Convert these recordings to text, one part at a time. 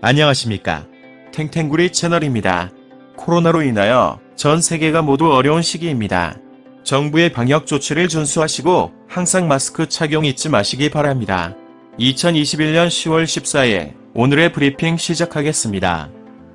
안녕하십니까. 탱탱구리 채널입니다. 코로나로 인하여 전 세계가 모두 어려운 시기입니다. 정부의 방역 조치를 준수하시고 항상 마스크 착용 잊지 마시기 바랍니다. 2021년 10월 14일 오늘의 브리핑 시작하겠습니다.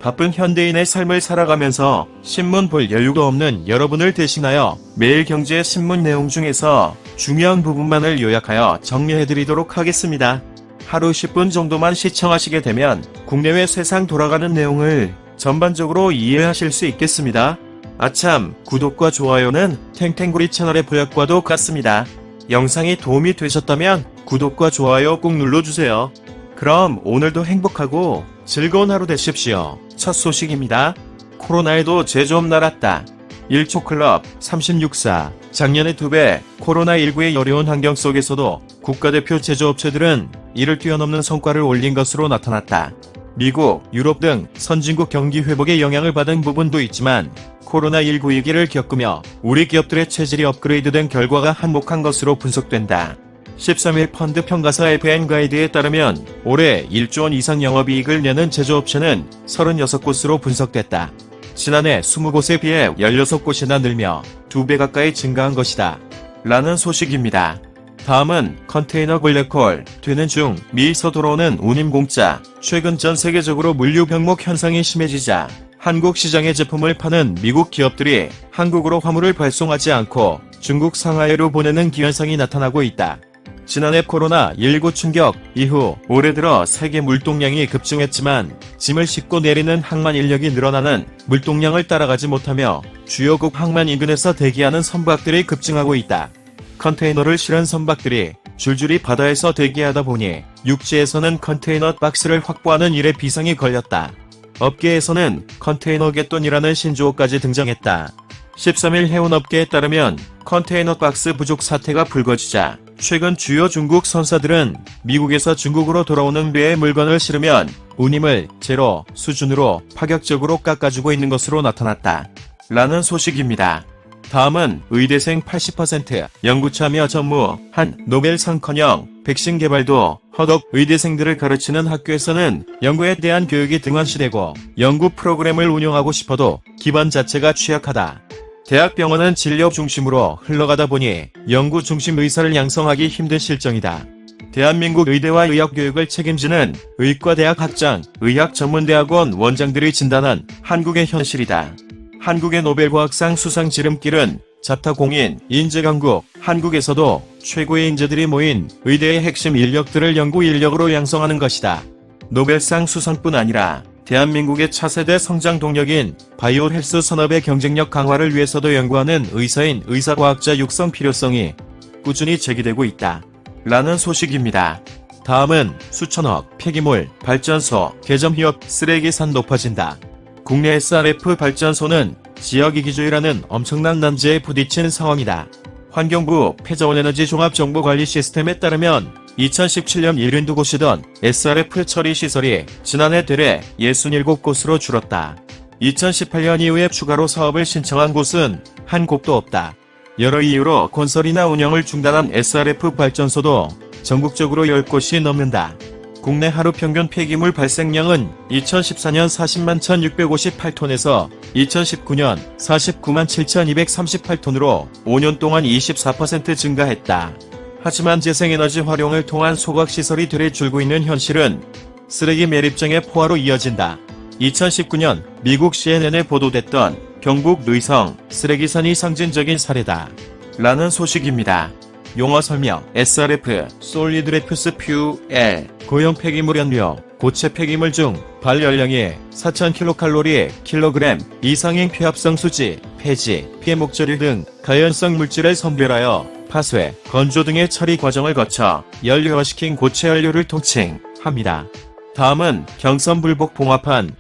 바쁜 현대인의 삶을 살아가면서 신문 볼 여유가 없는 여러분을 대신하여 매일 경제 신문 내용 중에서 중요한 부분만을 요약하여 정리해드리도록 하겠습니다. 하루 10분 정도만 시청하시게 되면 국내외 세상 돌아가는 내용을 전반적으로 이해하실 수 있겠습니다. 아참, 구독과 좋아요는 탱탱구리 채널의 보약과도 같습니다. 영상이 도움이 되셨다면 구독과 좋아요 꼭 눌러주세요. 그럼 오늘도 행복하고 즐거운 하루 되십시오. 첫 소식입니다. 코로나에도 제 좀 날았다. 1초클럽 36사 작년의 2배 코로나19의 어려운 환경 속에서도 국가대표 제조업체들은 이를 뛰어넘는 성과를 올린 것으로 나타났다. 미국, 유럽 등 선진국 경기 회복에 영향을 받은 부분도 있지만 코로나19 위기를 겪으며 우리 기업들의 체질이 업그레이드된 결과가 한몫한 것으로 분석된다. 13일 펀드 평가사 FN가이드에 따르면 올해 1조 원 이상 영업이익을 내는 제조업체는 36곳으로 분석됐다. 지난해 20곳에 비해 16곳이나 늘며 2배 가까이 증가한 것이다. 라는 소식입니다. 다음은 컨테이너 블랙홀 되는 중 미에서 들어오는 운임 공짜. 최근 전 세계적으로 물류 병목 현상이 심해지자 한국 시장에 제품을 파는 미국 기업들이 한국으로 화물을 발송하지 않고 중국 상하이로 보내는 기현상이 나타나고 있다. 지난해 코로나19 충격 이후 올해 들어 세계 물동량이 급증했지만 짐을 싣고 내리는 항만 인력이 늘어나는 물동량을 따라가지 못하며 주요국 항만 인근에서 대기하는 선박들이 급증하고 있다. 컨테이너를 실은 선박들이 줄줄이 바다에서 대기하다 보니 육지에서는 컨테이너 박스를 확보하는 일에 비상이 걸렸다. 업계에서는 컨테이너 갯돈이라는 신조어까지 등장했다. 13일 해운업계에 따르면 컨테이너 박스 부족 사태가 불거지자 최근 주요 중국 선사들은 미국에서 중국으로 돌아오는 배에 물건을 실으면 운임을 제로 수준으로 파격적으로 깎아주고 있는 것으로 나타났다. 라는 소식입니다. 다음은 의대생 80% 연구 참여 전무한 노벨상커녕 백신 개발도 허덕. 의대생들을 가르치는 학교에서는 연구에 대한 교육이 등한시되고 연구 프로그램을 운영하고 싶어도 기반 자체가 취약하다. 대학병원은 진료 중심으로 흘러가다 보니 연구 중심 의사를 양성하기 힘든 실정이다. 대한민국 의대와 의학교육을 책임지는 의과대학 학장, 의학전문대학원 원장들이 진단한 한국의 현실이다. 한국의 노벨과학상 수상 지름길은 자타공인, 인재강국, 한국에서도 최고의 인재들이 모인 의대의 핵심 인력들을 연구 인력으로 양성하는 것이다. 노벨상 수상뿐 아니라 대한민국의 차세대 성장 동력인 바이오 헬스 산업의 경쟁력 강화를 위해서도 연구하는 의사인 의사과학자 육성 필요성이 꾸준히 제기되고 있다. 라는 소식입니다. 다음은 수천억 폐기물 발전소 개점 휴업 쓰레기산 높아진다. 국내 SRF 발전소는 지역이기주의라는 엄청난 난제에 부딪힌 상황이다. 환경부 폐자원에너지 종합정보관리 시스템에 따르면 2017년 72곳이던 SRF 처리 시설이 지난해 들에 67곳으로 줄었다. 2018년 이후에 추가로 사업을 신청한 곳은 한 곳도 없다. 여러 이유로 건설이나 운영을 중단한 SRF 발전소도 전국적으로 10곳이 넘는다. 국내 하루 평균 폐기물 발생량은 2014년 40만 1658톤에서 2019년 49만 7238톤으로 5년 동안 24% 증가했다. 하지만 재생에너지 활용을 통한 소각시설이 들에 줄고 있는 현실은 쓰레기 매립장의 포화로 이어진다. 2019년 미국 CNN에 보도됐던 경북 의성 쓰레기산이 상징적인 사례다. 라는 소식입니다. 용어 설명 SRF 솔리드 레퓨스 퓨엘 고형 폐기물 연료 고체 폐기물 중 발열량이 4000kcal 킬로그램 이상인 폐합성 수지, 폐지, 피해목조류 등 가연성 물질을 선별하여 파쇄, 건조 등의 처리 과정을 거쳐 연료화시킨 고체 연료를 통칭합니다. 다음은 경선불복 봉합한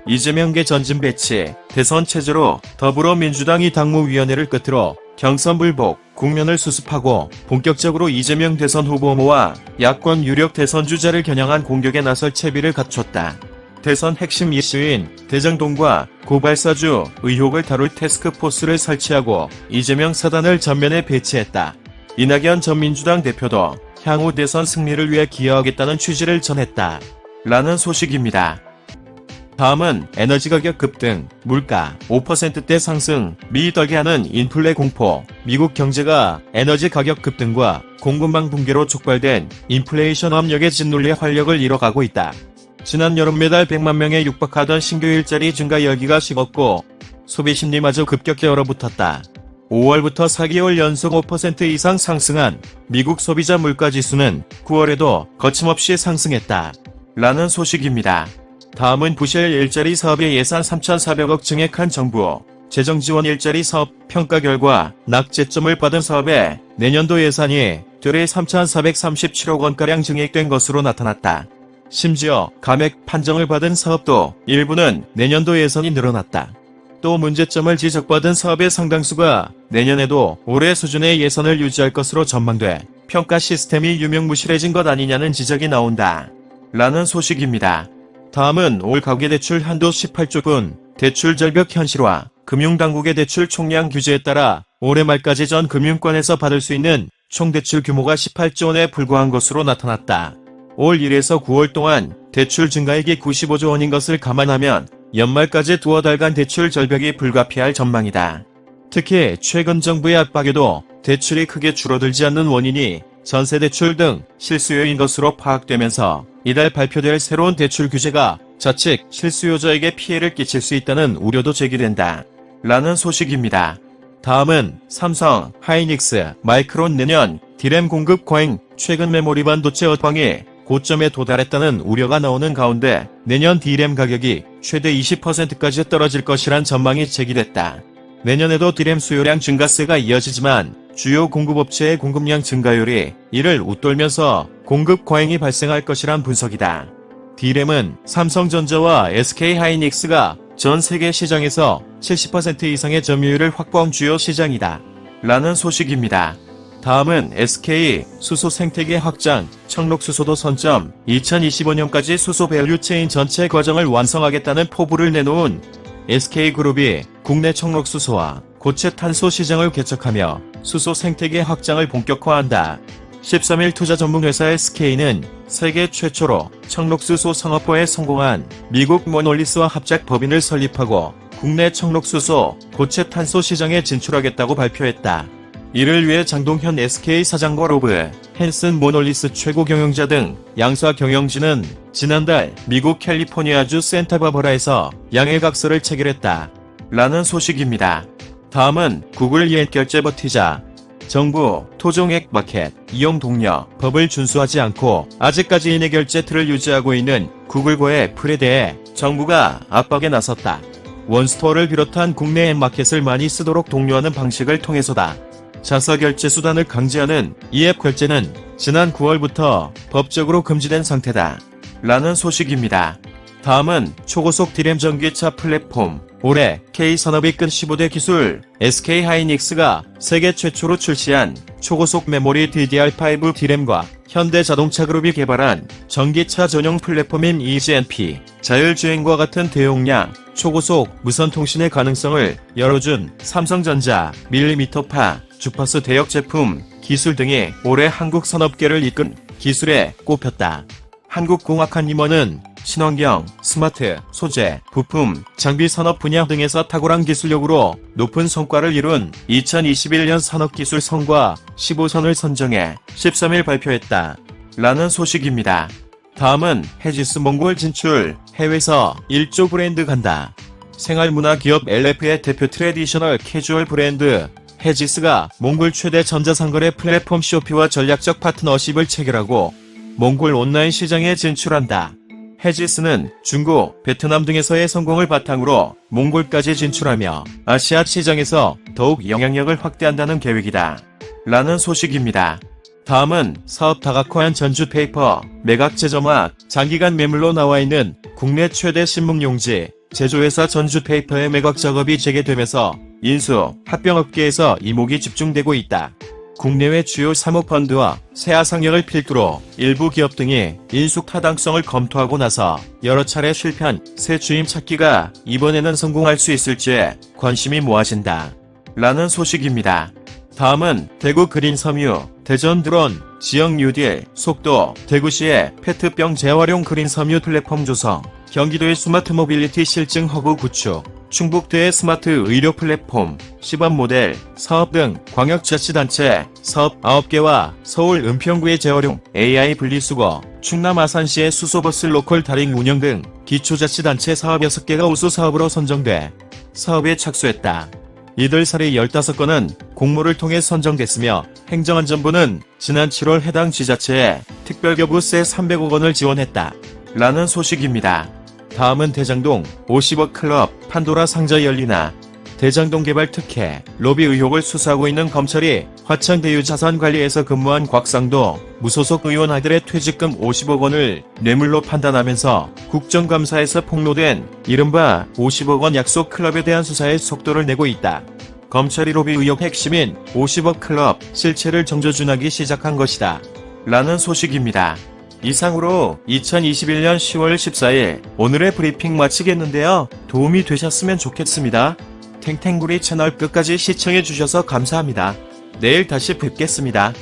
이재명계 전진 배치 대선 체제로 더불어민주당이 당무위원회를 끝으로 경선불복 국면을 수습하고 본격적으로 이재명 대선 후보모와 야권 유력 대선주자를 겨냥한 공격에 나설 채비를 갖췄다. 대선 핵심 이슈인 대장동과 고발사주 의혹을 다룰 태스크포스를 설치하고 이재명 사단을 전면에 배치했다. 이낙연 전 민주당 대표도 향후 대선 승리를 위해 기여하겠다는 취지를 전했다. 라는 소식입니다. 다음은 에너지 가격 급등, 물가 5%대 상승, 미 떨게하는 인플레 공포. 미국 경제가 에너지 가격 급등과 공급망 붕괴로 촉발된 인플레이션 압력에 짓눌려 활력을 잃어가고 있다. 지난 여름 매달 100만 명에 육박하던 신규 일자리 증가 열기가 식었고 소비 심리마저 급격히 얼어붙었다. 5월부터 4개월 연속 5% 이상 상승한 미국 소비자 물가지수는 9월에도 거침없이 상승했다. 라는 소식입니다. 다음은 부실 일자리 사업의 예산 3,400억 증액한 정부, 재정지원 일자리 사업 평가 결과 낙제점을 받은 사업의 내년도 예산이 되레 3,437억 원가량 증액된 것으로 나타났다. 심지어 감액 판정을 받은 사업도 일부는 내년도 예산이 늘어났다. 또 문제점을 지적받은 사업의 상당수가 내년에도 올해 수준의 예산을 유지할 것으로 전망돼 평가 시스템이 유명무실해진 것 아니냐는 지적이 나온다. 라는 소식입니다. 다음은 올 가계대출 한도 18조군, 대출 절벽 현실화, 금융당국의 대출 총량 규제에 따라 올해 말까지 전 금융권에서 받을 수 있는 총 대출 규모가 18조 원에 불과한 것으로 나타났다. 올 1에서 9월 동안 대출 증가액이 95조 원인 것을 감안하면 연말까지 두어 달간 대출 절벽이 불가피할 전망이다. 특히 최근 정부의 압박에도 대출이 크게 줄어들지 않는 원인이 전세대출 등 실수요인 것으로 파악되면서 이달 발표될 새로운 대출 규제가 자칫 실수요자에게 피해를 끼칠 수 있다는 우려도 제기된다. 라는 소식입니다. 다음은 삼성, 하이닉스, 마이크론 내년 디램 공급 과잉, 최근 메모리 반도체 업황이 고점에 도달했다는 우려가 나오는 가운데 내년 디램 가격이 최대 20%까지 떨어질 것이란 전망이 제기됐다. 내년에도 디램 수요량 증가세가 이어지지만 주요 공급업체의 공급량 증가율이 이를 웃돌면서 공급 과잉이 발생할 것이란 분석이다. 디램은 삼성전자와 SK하이닉스가 전 세계 시장에서 70% 이상의 점유율을 확보한 주요 시장이다. 라는 소식입니다. 다음은 SK 수소 생태계 확장, 청록수소도 선점, 2025년까지 수소 밸류체인 전체 과정을 완성하겠다는 포부를 내놓은 SK그룹이 국내 청록수소와 고체 탄소 시장을 개척하며 수소 생태계 확장을 본격화한다. 13일 투자 전문회사 SK는 세계 최초로 청록수소 상업화에 성공한 미국 모놀리스와 합작 법인을 설립하고 국내 청록수소, 고체 탄소 시장에 진출하겠다고 발표했다. 이를 위해 장동현 SK 사장과 로브, 헨슨 모놀리스 최고 경영자 등 양사 경영진은 지난달 미국 캘리포니아주 산타바바라에서 양해각서를 체결했다. 라는 소식입니다. 다음은 구글 이행 결제 버티자. 정부, 토종액 마켓, 이용 독려, 법을 준수하지 않고 아직까지 인해 결제 틀을 유지하고 있는 구글과의 애플에 대해 정부가 압박에 나섰다. 원스토어를 비롯한 국내 앱마켓을 많이 쓰도록 독려하는 방식을 통해서다. 자사결제 수단을 강제하는 이 앱 결제는 지난 9월부터 법적으로 금지된 상태다. 라는 소식입니다. 다음은 초고속 디램 전기차 플랫폼. 올해 K산업이 끈 15대 기술 SK하이닉스가 세계 최초로 출시한 초고속 메모리 DDR5 디램과 현대자동차그룹이 개발한 전기차 전용 플랫폼인 EGNP, 자율주행과 같은 대용량, 초고속 무선통신의 가능성을 열어준 삼성전자, 밀리미터파, 주파수 대역 제품, 기술 등이 올해 한국 산업계를 이끈 기술에 꼽혔다. 한국공학한림원은 친환경, 스마트, 소재, 부품, 장비 산업 분야 등에서 탁월한 기술력으로 높은 성과를 이룬 2021년 산업기술 성과 15선을 선정해 13일 발표했다. 라는 소식입니다. 다음은 헤지스 몽골 진출, 해외에서 1조 브랜드 간다. 생활문화 기업 LF의 대표 트래디셔널 캐주얼 브랜드 헤지스가 몽골 최대 전자상거래 플랫폼 쇼피와 전략적 파트너십을 체결하고 몽골 온라인 시장에 진출한다. 헤지스는 중국, 베트남 등에서의 성공을 바탕으로 몽골까지 진출하며 아시아 시장에서 더욱 영향력을 확대한다는 계획이다. 라는 소식입니다. 다음은 사업 다각화한 전주페이퍼, 매각제점화, 장기간 매물로 나와있는 국내 최대 신문용지, 제조회사 전주페이퍼의 매각 작업이 재개되면서 인수, 합병업계에서 이목이 집중되고 있다. 국내외 주요 사모펀드와 세아상력을 필두로 일부 기업 등이 인수 타당성을 검토하고 나서 여러 차례 실패한 새 주임 찾기가 이번에는 성공할 수 있을지에 관심이 모아진다. 라는 소식입니다. 다음은 대구 그린 섬유, 대전 드론, 지역 뉴딜, 속도, 대구시의 페트병 재활용 그린 섬유 플랫폼 조성, 경기도의 스마트 모빌리티 실증 허브 구축, 충북도의 스마트 의료 플랫폼, 시범 모델, 사업 등 광역자치단체 사업 9개와 서울 은평구의 재활용 AI 분리수거, 충남 아산시의 수소버스 로컬 다링 운영 등 기초자치단체 사업 6개가 우수 사업으로 선정돼 사업에 착수했다. 이들 사례 15건은 공모를 통해 선정됐으며 행정안전부는 지난 7월 해당 지자체에 특별교부세 300억 원을 지원했다. 라는 소식입니다. 다음은 대장동 50억 클럽 판도라 상자 열리나. 대장동 개발 특혜, 로비 의혹을 수사하고 있는 검찰이 화창대유자산관리에서 근무한 곽상도 무소속 의원 아들의 퇴직금 50억 원을 뇌물로 판단하면서 국정감사에서 폭로된 이른바 50억 원 약속 클럽에 대한 수사에 속도를 내고 있다. 검찰이 로비 의혹 핵심인 50억 클럽 실체를 정조준하기 시작한 것이다. 라는 소식입니다. 이상으로 2021년 10월 14일 오늘의 브리핑 마치겠는데요. 도움이 되셨으면 좋겠습니다. 탱탱구리 채널 끝까지 시청해주셔서 감사합니다. 내일 다시 뵙겠습니다.